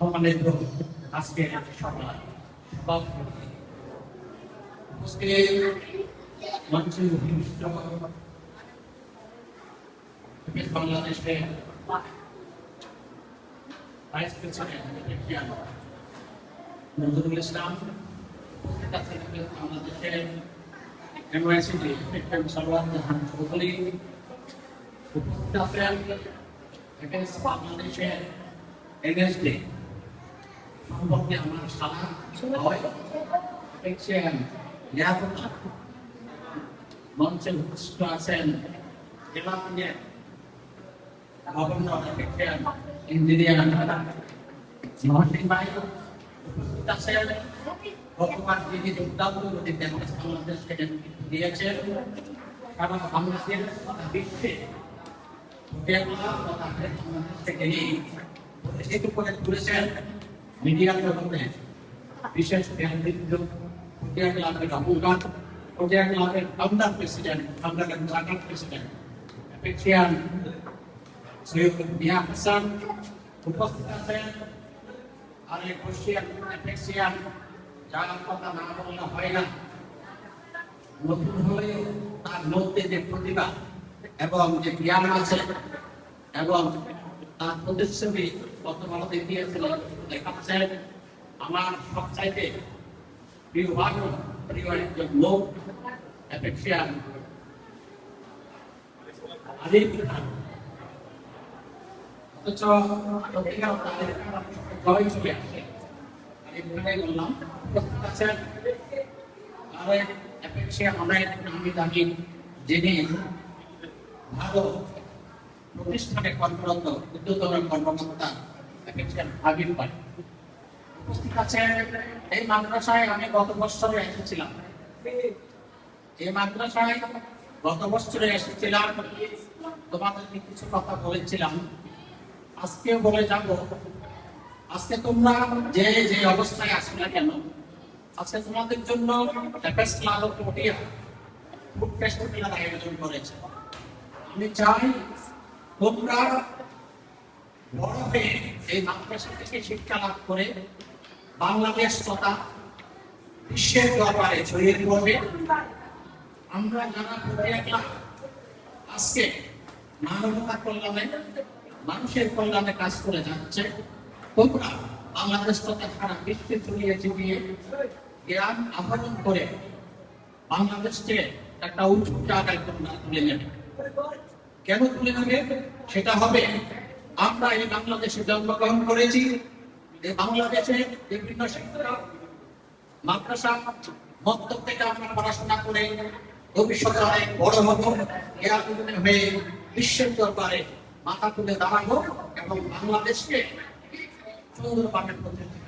সম্মানিত আজকে সভাপতি মঞ্চে বিশিষ্ট বাংলাদেশের ভাইস প্রেসিডেন্ট নজরুল ইসলাম, বাংলাদেশের ইউনিভার্সিটি সরওয়ার জাহান চৌধুরী, বাংলাদেশের এনএসডি সম্পর্কে আমার সালাম মঞ্চে উপস্থিত আছেন গভর্নর ইঞ্জিনিয়ার মহসিন ভাই, উপস্থিত আছেন বর্তমান যিনি যোগদান বাংলাদেশকে দিয়েছেন সারা বাংলাদেশের বিশ্বে প্রতিষ্ঠিত করে তুলেছেন মিডিয়া জগতে বিশেষ ক্লাবের অবদান, ক্লাবের ফাউন্ডার প্রেসিডেন্ট, প্রেসিডেন্ট এফেক্সিয়ান সৈয়দ মিয়া হাসান উপস্থিত আছেন। আরেক বর্ষিয়ান এফেক্সিয়ান, যার কথা না বললে হয় না, নতুন হলে তার মধ্যে যে প্রতিভা এবং যে জ্ঞান আছে এবং তার প্রতিশ্রুতি বর্তমানে দেখিয়েছিলেন দেখাচ্ছেন। আমার সবচাইতে প্রিয় একজন লোক এফেক্সিয়ান আলিফ খান, অথচ জয় চলে আসে বললাম। উপস্থিত আছেন আরেক এফেক্সিয়ান অনেক নামি দামি, যিনি ভালো প্রতিষ্ঠানে কর্মরত উদ্যোতন কর্মকর্তা এফেক্সিয়ান হাবিব ভাই উপস্থিত আছেন। এই মাদ্রাসায় আমি গত বছরে এসেছিলাম, তোমাদেরকে কিছু কথা বলেছিলাম, আজকেও বলে যাব। আজকে তোমরা যে যে অবস্থায় আসো না কেন, আজকে তোমাদের জন্য আয়োজন করেছে। আমি চাই তোমরা বড় হয়ে এই মাদ্রাসা থেকে শিক্ষা লাভ করে বাংলাদেশ তথা বিশ্বের ব্যাপারে ছড়িয়ে পড়বে। আমরা যারা আজকে মানবতা কল্যাণে, মানুষের কল্যাণে কাজ করে যাচ্ছে, তোমরা বাংলাদেশ তথা সারা বিশ্বে ছড়িয়ে ছিটিয়ে জ্ঞান আহরণ করে বাংলাদেশকে একটা উঁচু জায়গায় তোমরা তুলে নেবে। কেন তুলে নেবে? সেটা হবে, আমরা এই বাংলাদেশে জন্মগ্রহণ করেছি, এই বাংলাদেশে বিভিন্ন শিক্ষা মাদ্রাসা মক্তব থেকে আমরা পড়াশোনা করে ভবিষ্যতে অনেক বড় হবো, জ্ঞান হয়ে বিশ্বের দরবারে মাথা তুলে দাঁড়াবো এবং বাংলাদেশকে সুন্দরভাবে প্রতিষ্ঠিত